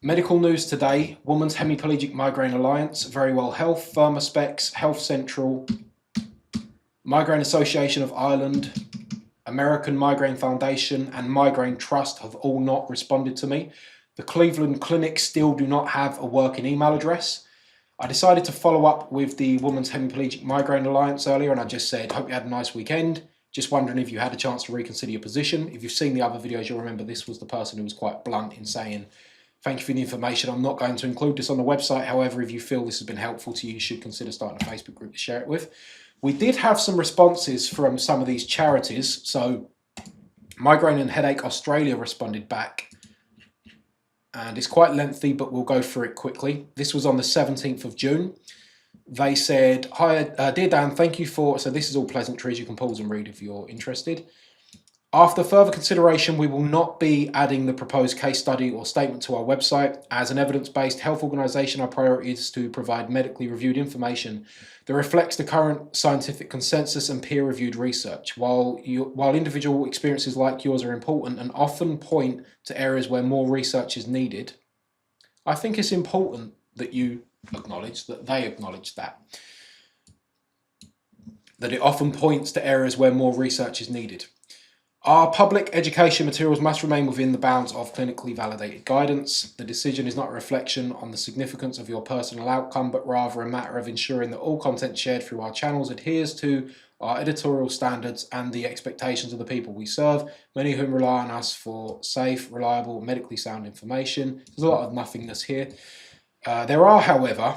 Medical news today, Women's Hemiplegic Migraine Alliance, Very Well Health, Firma Specs, Health Central, Migraine Association of Ireland, American Migraine Foundation and Migraine Trust have all not responded to me. The Cleveland Clinic still do not have a working email address. I decided to follow up with the Women's Hemiplegic Migraine Alliance earlier, and I just said, hope you had a nice weekend. Just wondering if you had a chance to reconsider your position. If you've seen the other videos, you'll remember this was the person who was quite blunt in saying, thank you for the information. I'm not going to include this on the website. However, if you feel this has been helpful to you, you should consider starting a Facebook group to share it with. We did have some responses from some of these charities. So Migraine and Headache Australia responded back. And it's quite lengthy, but we'll go through it quickly. This was on the 17th of June. They said, hi, dear Dan, thank you for... So this is all pleasantries. You can pause and read if you're interested. After further consideration, we will not be adding the proposed case study or statement to our website. As an evidence-based health organisation, our priority is to provide medically reviewed information that reflects the current scientific consensus and peer-reviewed research. While individual experiences like yours are important and often point to areas where more research is needed, I think it's important that you acknowledge, that they acknowledge that it often points to areas where more research is needed. Our public education materials must remain within the bounds of clinically validated guidance. The decision is not a reflection on the significance of your personal outcome, but rather a matter of ensuring that all content shared through our channels adheres to our editorial standards and the expectations of the people we serve, many of whom rely on us for safe, reliable, medically sound information. There's a lot of nothingness here. There are, however,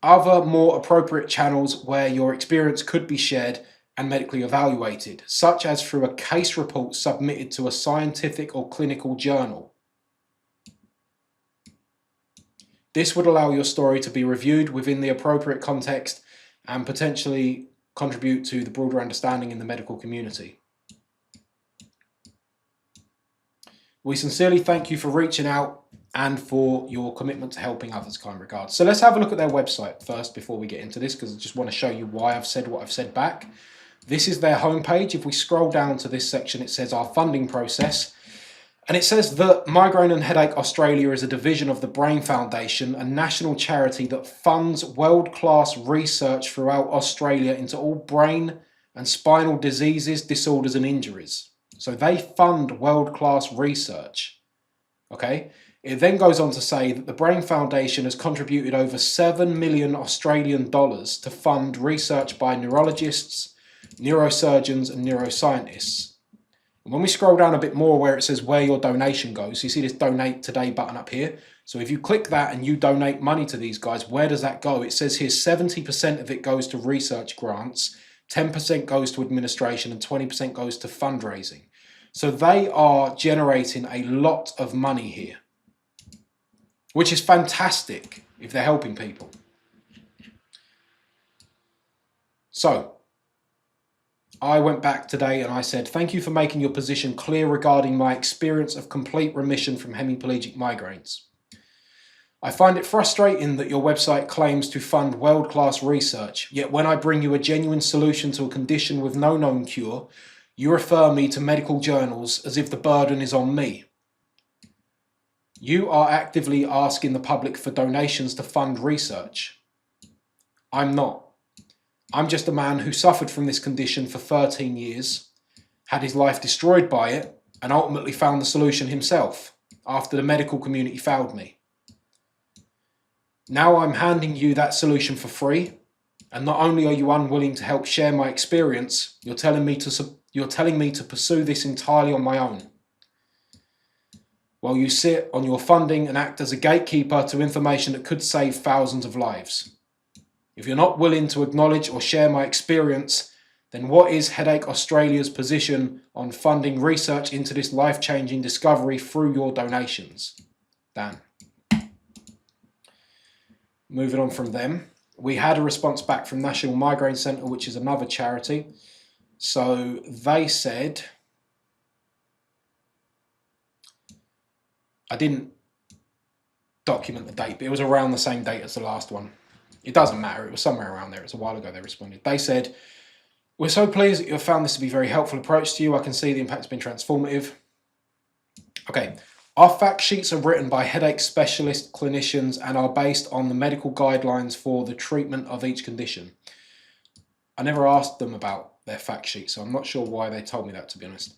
other more appropriate channels where your experience could be shared and medically evaluated, such as through a case report submitted to a scientific or clinical journal. This would allow your story to be reviewed within the appropriate context and potentially contribute to the broader understanding in the medical community. We sincerely thank you for reaching out and for your commitment to helping others. Kind regards. So let's have a look at their website first before we get into this, because I just want to show you why I've said what I've said back. This is their homepage. If we scroll down to this section, it says our funding process. And it says that Migraine and Headache Australia is a division of the Brain Foundation, a national charity that funds world-class research throughout Australia into all brain and spinal diseases, disorders and injuries. So they fund world-class research. Okay. It then goes on to say that the Brain Foundation has contributed over 7 million Australian dollars to fund research by neurologists, neurosurgeons and neuroscientists. And when we scroll down a bit more where it says where your donation goes, you see this donate today button up here. So if you click that and you donate money to these guys, where does that go? It says here 70% of it goes to research grants, 10% goes to administration and 20% goes to fundraising. So they are generating a lot of money here, which is fantastic if they're helping people. So I went back today and I said, thank you for making your position clear regarding my experience of complete remission from hemiplegic migraines. I find it frustrating that your website claims to fund world-class research, yet when I bring you a genuine solution to a condition with no known cure, you refer me to medical journals as if the burden is on me. You are actively asking the public for donations to fund research. I'm not. I'm just a man who suffered from this condition for 13 years, had his life destroyed by it, and ultimately found the solution himself after the medical community failed me. Now I'm handing you that solution for free, and not only are you unwilling to help share my experience, you're telling me to pursue this entirely on my own, while you sit on your funding and act as a gatekeeper to information that could save thousands of lives. If you're not willing to acknowledge or share my experience, then what is Headache Australia's position on funding research into this life-changing discovery through your donations? Dan. Moving on from them, we had a response back from National Migraine Centre, which is another charity. So they said, I didn't document the date, but it was around the same date as the last one. It doesn't matter, it was somewhere around there, it was a while ago they responded. They said, we're so pleased that you have found this to be a very helpful approach to you. I can see the impact's been transformative. Okay, Our fact sheets are written by headache specialist clinicians and are based on the medical guidelines for the treatment of each condition. I never asked them about their fact sheet, so I'm not sure why they told me that, to be honest.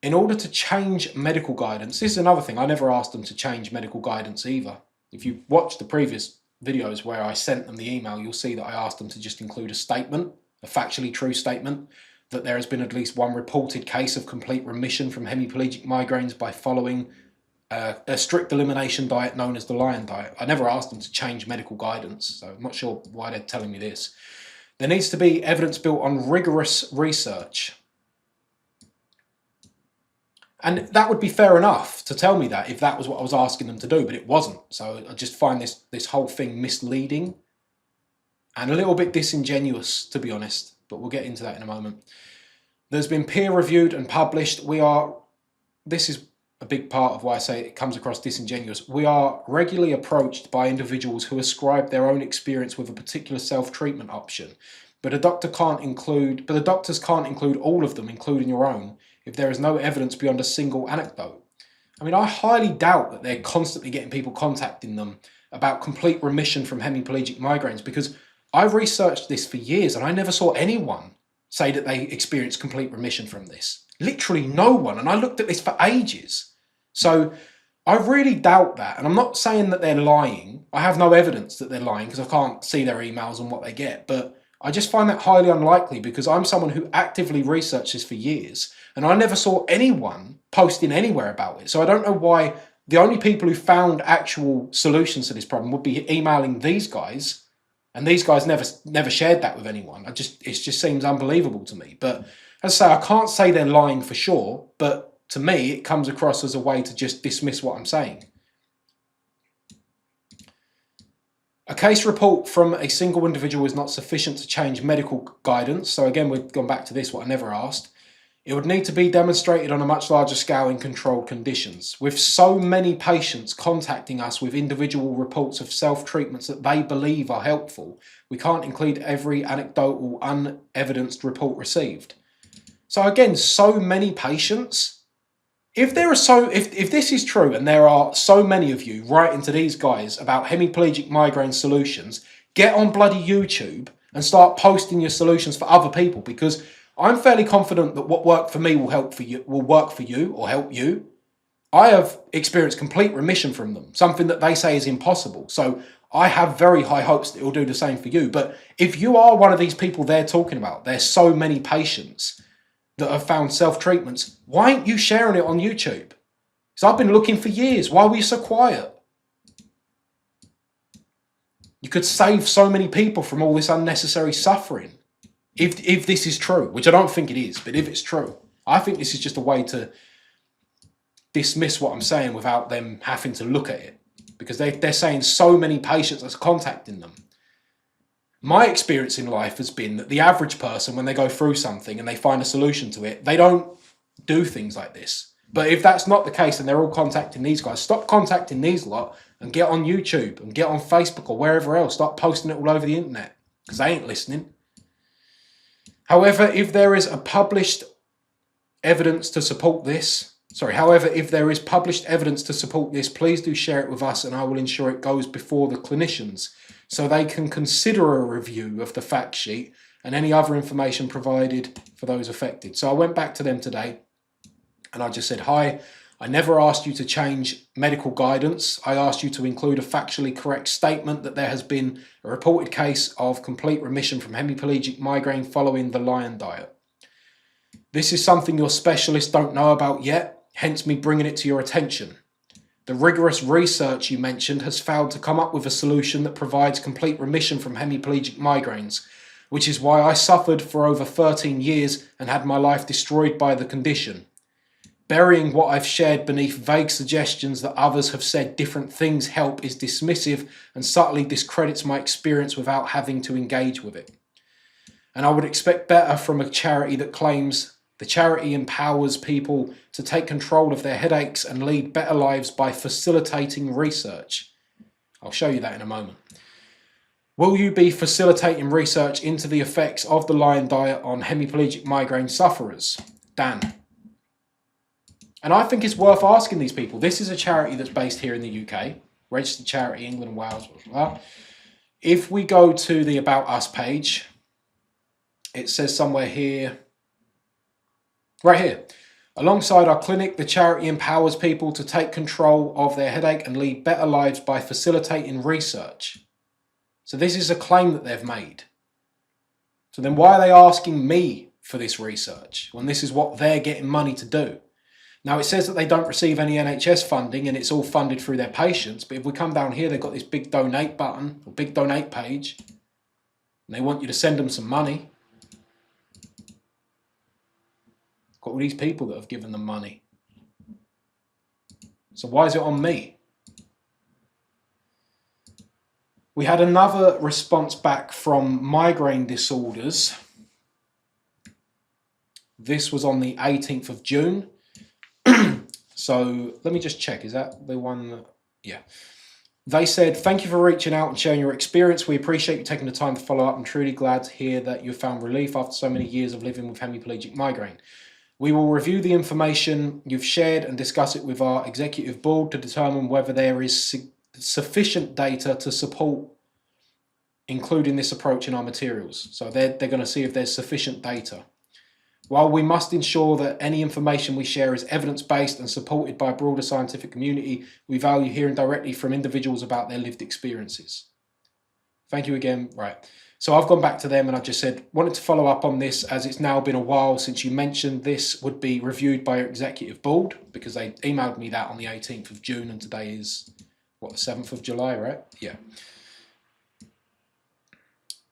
In order to change medical guidance, this is another thing, I never asked them to change medical guidance either. If you watch the previous videos where I sent them the email, you'll see that I asked them to just include a statement, a factually true statement, that there has been at least one reported case of complete remission from hemiplegic migraines by following a strict elimination diet known as the Lion Diet. I never asked them to change medical guidance, so I'm not sure why they're telling me this. There needs to be evidence built on rigorous research. And that would be fair enough to tell me that if that was what I was asking them to do, but it wasn't. So I just find this whole thing misleading and a little bit disingenuous, to be honest, but we'll get into that in a moment. There's been peer-reviewed and published. This is a big part of why I say it comes across disingenuous. We are regularly approached by individuals who ascribe their own experience with a particular self-treatment option, but the doctors can't include all of them, including your own, if there is no evidence beyond a single anecdote. I mean, I highly doubt that they're constantly getting people contacting them about complete remission from hemiplegic migraines, because I've researched this for years and I never saw anyone say that they experienced complete remission from this. Literally no one. And I looked at this for ages. So I really doubt that. And I'm not saying that they're lying. I have no evidence that they're lying because I can't see their emails and what they get. But I just find that highly unlikely because I'm someone who actively researched this for years and I never saw anyone posting anywhere about it. So I don't know why the only people who found actual solutions to this problem would be emailing these guys, and these guys never shared that with anyone. It just seems unbelievable to me. But as I say, I can't say they're lying for sure, but to me, it comes across as a way to just dismiss what I'm saying. A case report from a single individual is not sufficient to change medical guidance. So again, we've gone back to this, what I never asked. It would need to be demonstrated on a much larger scale in controlled conditions. With so many patients contacting us with individual reports of self-treatments that they believe are helpful, we can't include every anecdotal, unevidenced report received. So again, so many patients. If this is true and there are so many of you writing to these guys about hemiplegic migraine solutions, get on bloody YouTube and start posting your solutions for other people, because I'm fairly confident that what worked for me will work for you or help you. I have experienced complete remission from them, something that they say is impossible. So I have very high hopes that it will do the same for you. But if you are one of these people they're talking about, there's so many patients that have found self-treatments, why aren't you sharing it on YouTube? So I've been looking for years. Why were you so quiet? You could save so many people from all this unnecessary suffering. If this is true, which I don't think it is, but if it's true, I think this is just a way to dismiss what I'm saying without them having to look at it, because they're saying so many patients are contacting them. My experience in life has been that the average person, when they go through something and they find a solution to it, they don't do things like this. But if that's not the case and they're all contacting these guys, stop contacting these lot and get on YouTube and get on Facebook or wherever else. Start posting it all over the internet, because they ain't listening. However, if there is published evidence to support this, please do share it with us and I will ensure it goes before the clinicians so they can consider a review of the fact sheet and any other information provided for those affected. So I went back to them today and I just said, hi, I never asked you to change medical guidance. I asked you to include a factually correct statement that there has been a reported case of complete remission from hemiplegic migraine following the Lion Diet. This is something your specialists don't know about yet, hence me bringing it to your attention. The rigorous research you mentioned has failed to come up with a solution that provides complete remission from hemiplegic migraines, which is why I suffered for over 13 years and had my life destroyed by the condition. Burying what I've shared beneath vague suggestions that others have said different things help is dismissive and subtly discredits my experience without having to engage with it. And I would expect better from a charity that claims the charity empowers people to take control of their headaches and lead better lives by facilitating research. I'll show you that in a moment. Will you be facilitating research into the effects of the Lion Diet on hemiplegic migraine sufferers? Dan. And I think it's worth asking these people. This is a charity that's based here in the UK, registered charity, England and Wales, blah, blah, blah. If we go to the About Us page, it says somewhere here, right here, alongside our clinic, the charity empowers people to take control of their headache and lead better lives by facilitating research. So this is a claim that they've made. So then why are they asking me for this research when this is what they're getting money to do? Now, it says that they don't receive any NHS funding and it's all funded through their patients. But if we come down here, they've got this big donate button or big donate page. And they want you to send them some money. Got all these people that have given them money. So why is it on me? We had another response back from Migraine Disorders. This was on the 18th of June. So let me just check, is that the one? Yeah. They said, thank you for reaching out and sharing your experience. We appreciate you taking the time to follow up. I'm truly glad to hear that you found relief after so many years of living with hemiplegic migraine. We will review the information you've shared and discuss it with our executive board to determine whether there is sufficient data to support including this approach in our materials. So they're going to see if there's sufficient data. While we must ensure that any information we share is evidence-based and supported by a broader scientific community, we value hearing directly from individuals about their lived experiences. Thank you again. Right. So I've gone back to them and I've just said, wanted to follow up on this as it's now been a while since you mentioned this would be reviewed by your executive board, because they emailed me that on the 18th of June and today is, what, the 7th of July, right? Yeah.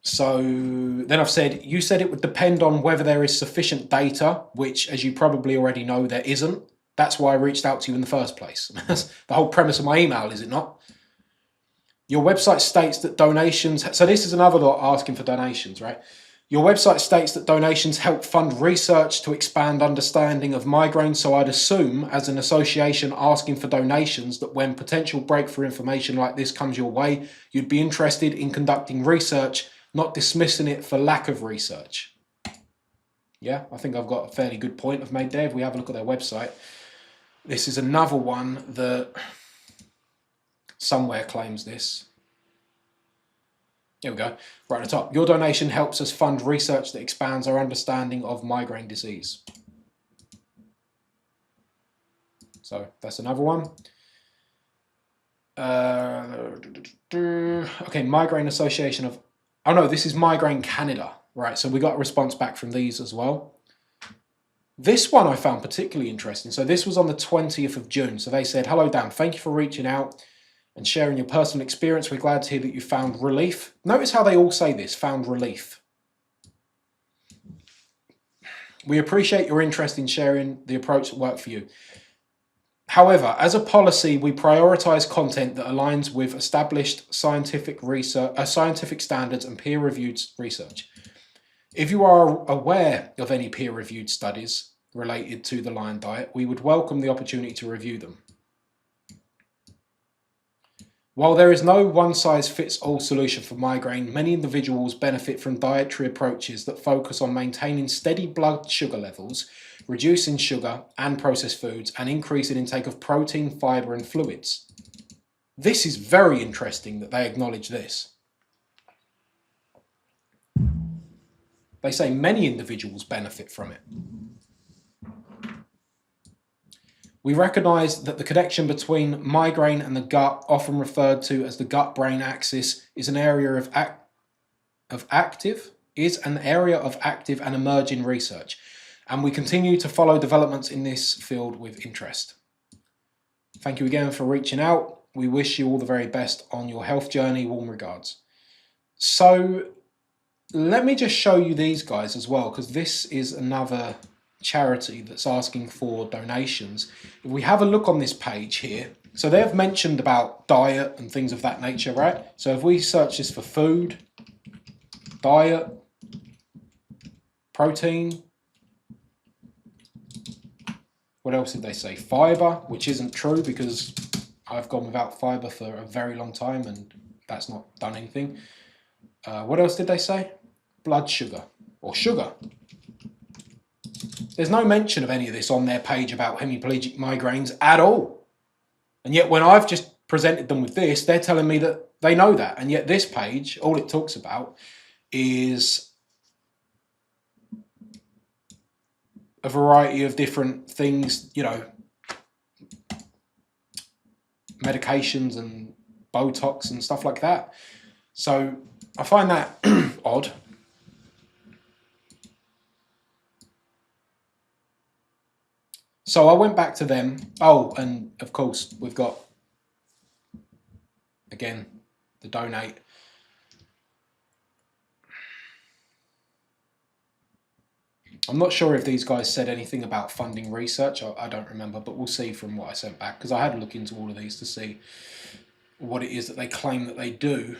So then I've said, you said it would depend on whether there is sufficient data, which, as you probably already know, there isn't. That's why I reached out to you in the first place. That's the whole premise of my email, is it not? Your website states that donations... So this is another lot asking for donations, right? Your website states that donations help fund research to expand understanding of migraine, so I'd assume, as an association asking for donations, that when potential breakthrough information like this comes your way, you'd be interested in conducting research, not dismissing it for lack of research. Yeah, I think I've got a fairly good point I've made there. If we have a look at their website, this is another one that somewhere claims this. Here we go, right at the top. Your donation helps us fund research that expands our understanding of migraine disease. So that's another one. Okay, Migraine Association of... Oh no, this is Migraine Canada. Right, so we got a response back from these as well. This one I found particularly interesting. So this was on the 20th of June. So they said, hello Dan, thank you for reaching out and sharing your personal experience. We're glad to hear that you found relief. Notice how they all say this, found relief. We appreciate your interest in sharing the approach that worked for you. However, as a policy, we prioritize content that aligns with established scientific research, scientific standards and peer-reviewed research. If you are aware of any peer-reviewed studies related to the lion diet, we would welcome the opportunity to review them. While there is no one-size-fits-all solution for migraine, many individuals benefit from dietary approaches that focus on maintaining steady blood sugar levels, reducing sugar and processed foods, and increasing intake of protein, fibre and fluids. This is very interesting that they acknowledge this. They say many individuals benefit from it. We recognise that the connection between migraine and the gut, often referred to as the gut-brain axis, is an area of active and emerging research, and we continue to follow developments in this field with interest. Thank you again for reaching out. We wish you all the very best on your health journey. Warm regards. So let me just show you these guys as well, because this is another charity that's asking for donations. If we have a look on this page here, so they've mentioned about diet and things of that nature, right? So if we search this for food, diet, protein, what else did they say? Fibre, which isn't true because I've gone without fibre for a very long time and that's not done anything. What else did they say? Blood sugar or sugar. There's no mention of any of this on their page about hemiplegic migraines at all. And yet when I've just presented them with this, they're telling me that they know that. And yet this page, all it talks about is a variety of different things, you know, medications and Botox and stuff like that. So I find that odd. So I went back to them. Oh, and of course we've got, again, the donate. I'm not sure if these guys said anything about funding research. I don't remember, but we'll see from what I sent back, because I had to look into all of these to see what it is that they claim that they do,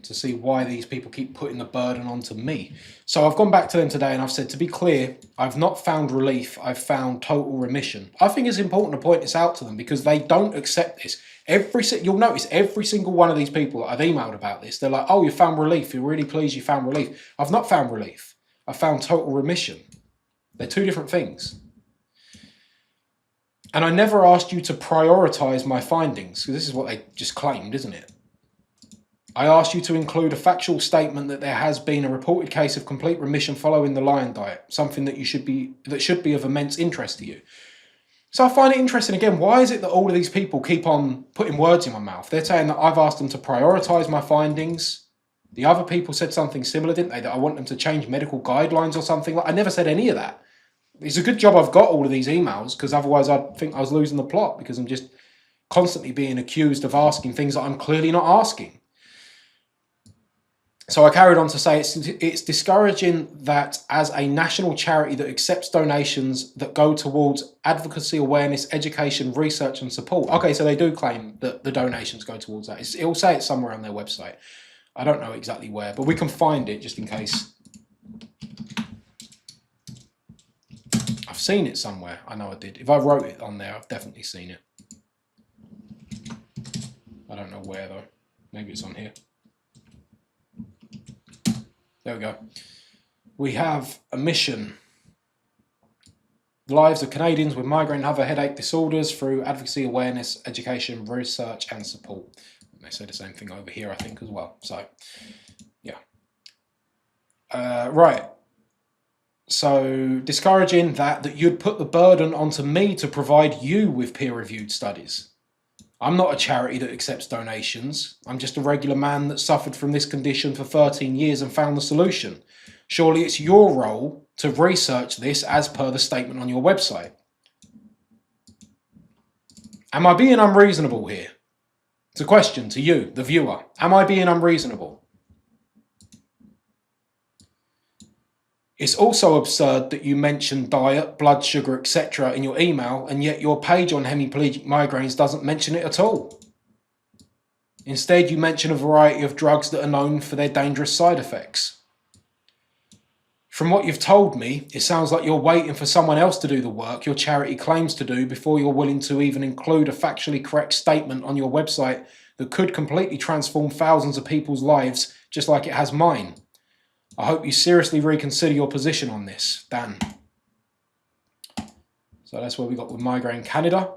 to see why these people keep putting the burden onto me. So I've gone back to them today and I've said, to be clear, I've not found relief, I've found total remission. I think it's important to point this out to them because they don't accept this. You'll notice every single one of these people that I've emailed about this, they're like, oh, you found relief, you're really pleased you found relief. I've not found relief, I found total remission. They're two different things. And I never asked you to prioritize my findings, because this is what they just claimed, isn't it? I asked you to include a factual statement that there has been a reported case of complete remission following the lion diet, something that should be of immense interest to you. So I find it interesting, again, why is it that all of these people keep on putting words in my mouth? They're saying that I've asked them to prioritize my findings. The other people said something similar, didn't they? That I want them to change medical guidelines or something. I never said any of that. It's a good job I've got all of these emails, because otherwise I'd think I was losing the plot, because I'm just constantly being accused of asking things that I'm clearly not asking. So I carried on to say it's discouraging that as a national charity that accepts donations that go towards advocacy, awareness, education, research and support. Okay, so they do claim that the donations go towards that. It'll say it somewhere on their website. I don't know exactly where, but we can find it just in case. I've seen it somewhere. I know I did. If I wrote it on there, I've definitely seen it. I don't know where though. Maybe it's on here. There we go. We have a mission. The lives of Canadians with migraine and other headache disorders through advocacy, awareness, education, research and support. And they say the same thing over here, I think, as well. So, yeah. Right. So, discouraging that you'd put the burden onto me to provide you with peer-reviewed studies. I'm not a charity that accepts donations. I'm just a regular man that suffered from this condition for 13 years and found the solution. Surely it's your role to research this as per the statement on your website. Am I being unreasonable here? It's a question to you, the viewer. Am I being unreasonable? It's also absurd that you mention diet, blood sugar, etc. in your email, and yet your page on hemiplegic migraines doesn't mention it at all. Instead, you mention a variety of drugs that are known for their dangerous side effects. From what you've told me, it sounds like you're waiting for someone else to do the work your charity claims to do before you're willing to even include a factually correct statement on your website that could completely transform thousands of people's lives, just like it has mine. I hope you seriously reconsider your position on this, Dan. So that's where we got with Migraine Canada.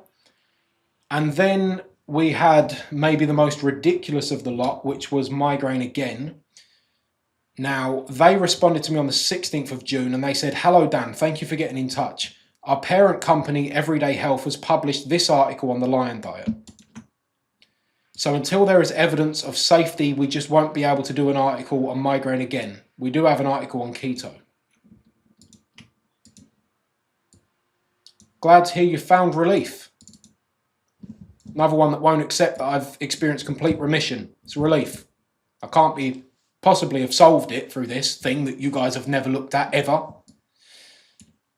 And then we had maybe the most ridiculous of the lot, which was Migraine Again. Now, they responded to me on the 16th of June and they said, "Hello, Dan, thank you for getting in touch. Our parent company, Everyday Health, has published this article on the lion diet. So until there is evidence of safety, we just won't be able to do an article on Migraine Again. We do have an article on keto. Glad to hear you found relief." Another one that won't accept that I've experienced complete remission. It's a relief. I can't be possibly have solved it through this thing that you guys have never looked at ever.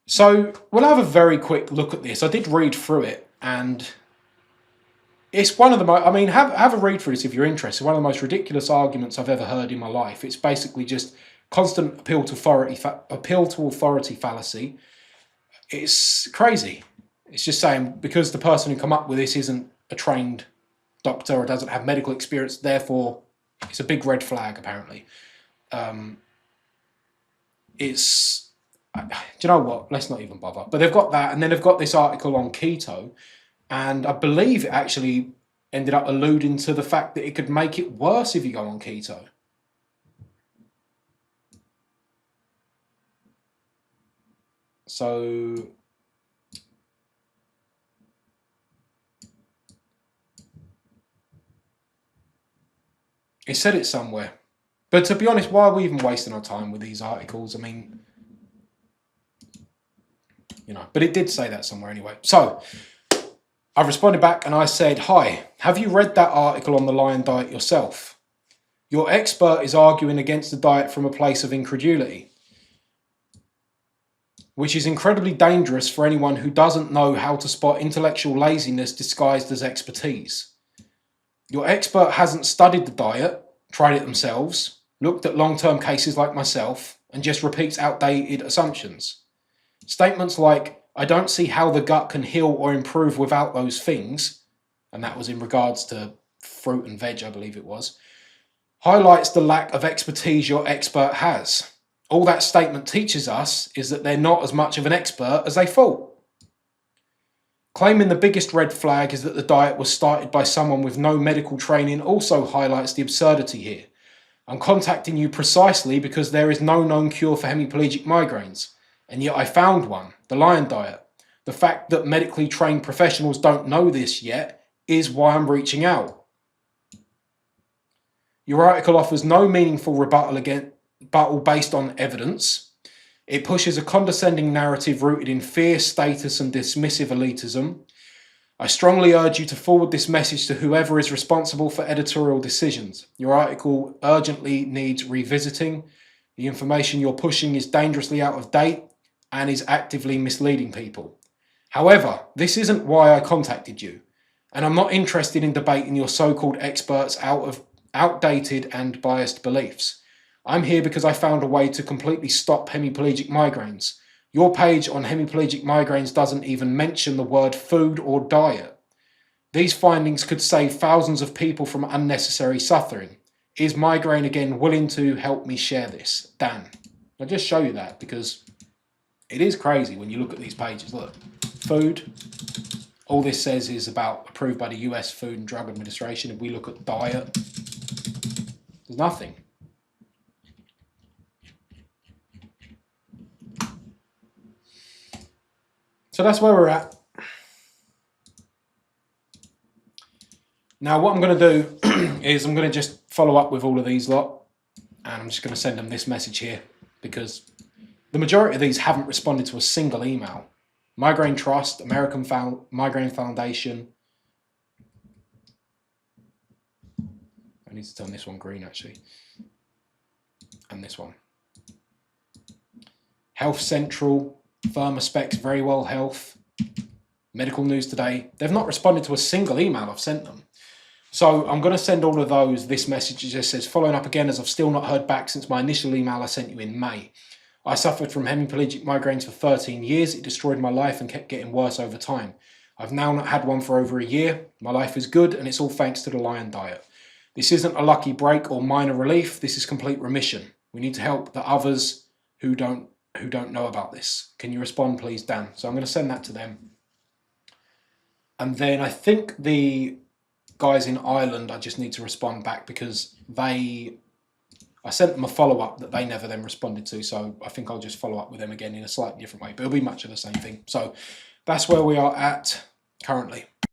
So we'll have a very quick look at this. I did read through it and it's one of the most, I mean, have a read through this if you're interested. One of the most ridiculous arguments I've ever heard in my life. It's basically just constant appeal to authority fallacy. It's crazy. It's just saying because the person who come up with this isn't a trained doctor or doesn't have medical experience, therefore it's a big red flag, apparently. It's Do you know what? Let's not even bother. But they've got that, and then they've got this article on keto, and I believe it actually ended up alluding to the fact that it could make it worse if you go on keto. So it said it somewhere. But to be honest, why are we even wasting our time with these articles? I mean, you know, but it did say that somewhere anyway. So I responded back and I said, hi, have you read that article on the lion diet yourself? Your expert is arguing against the diet from a place of incredulity, which is incredibly dangerous for anyone who doesn't know how to spot intellectual laziness disguised as expertise. Your expert hasn't studied the diet, tried it themselves, looked at long-term cases like myself, and just repeats outdated assumptions. Statements like, I don't see how the gut can heal or improve without those things, and that was in regards to fruit and veg, I believe it was, highlights the lack of expertise your expert has. All that statement teaches us is that they're not as much of an expert as they thought. Claiming the biggest red flag is that the diet was started by someone with no medical training also highlights the absurdity here. I'm contacting you precisely because there is no known cure for hemiplegic migraines, and yet I found one, the lion diet. The fact that medically trained professionals don't know this yet is why I'm reaching out. Your article offers no meaningful rebuttal based on evidence. It pushes a condescending narrative rooted in fear, status, and dismissive elitism. I strongly urge you to forward this message to whoever is responsible for editorial decisions. Your article urgently needs revisiting. The information you're pushing is dangerously out of date and is actively misleading people. However, this isn't why I contacted you, and I'm not interested in debating your so-called experts out of outdated and biased beliefs. I'm here because I found a way to completely stop hemiplegic migraines. Your page on hemiplegic migraines doesn't even mention the word food or diet. These findings could save thousands of people from unnecessary suffering. Is Migraine again willing to help me share this? Dan. I'll just show you that because it is crazy when you look at these pages. Look, food. All this says is about approved by the US Food and Drug Administration. If we look at diet, there's nothing. So that's where we're at. Now what I'm going to do is I'm going to just follow up with all of these lot, and I'm just going to send them this message here because the majority of these haven't responded to a single email. Migraine Trust, American Migraine Foundation. I need to turn this one green actually. And this one. Health Central, Firma Specs, Very Well Health, Medical News Today. They've not responded to a single email I've sent them. So I'm going to send all of those this message. It just says, following up again as I've still not heard back since my initial email I sent you in May. I suffered from hemiplegic migraines for 13 years. It destroyed my life and kept getting worse over time. I've now not had one for over a year. My life is good and it's all thanks to the lion diet. This isn't a lucky break or minor relief. This is complete remission. We need to help the others who don't know about this. Can you respond, please, Dan? So I'm going to send that to them. And then I think the guys in Ireland, I just need to respond back because I sent them a follow-up that they never then responded to. So I think I'll just follow up with them again in a slightly different way, but it'll be much of the same thing. So that's where we are at currently.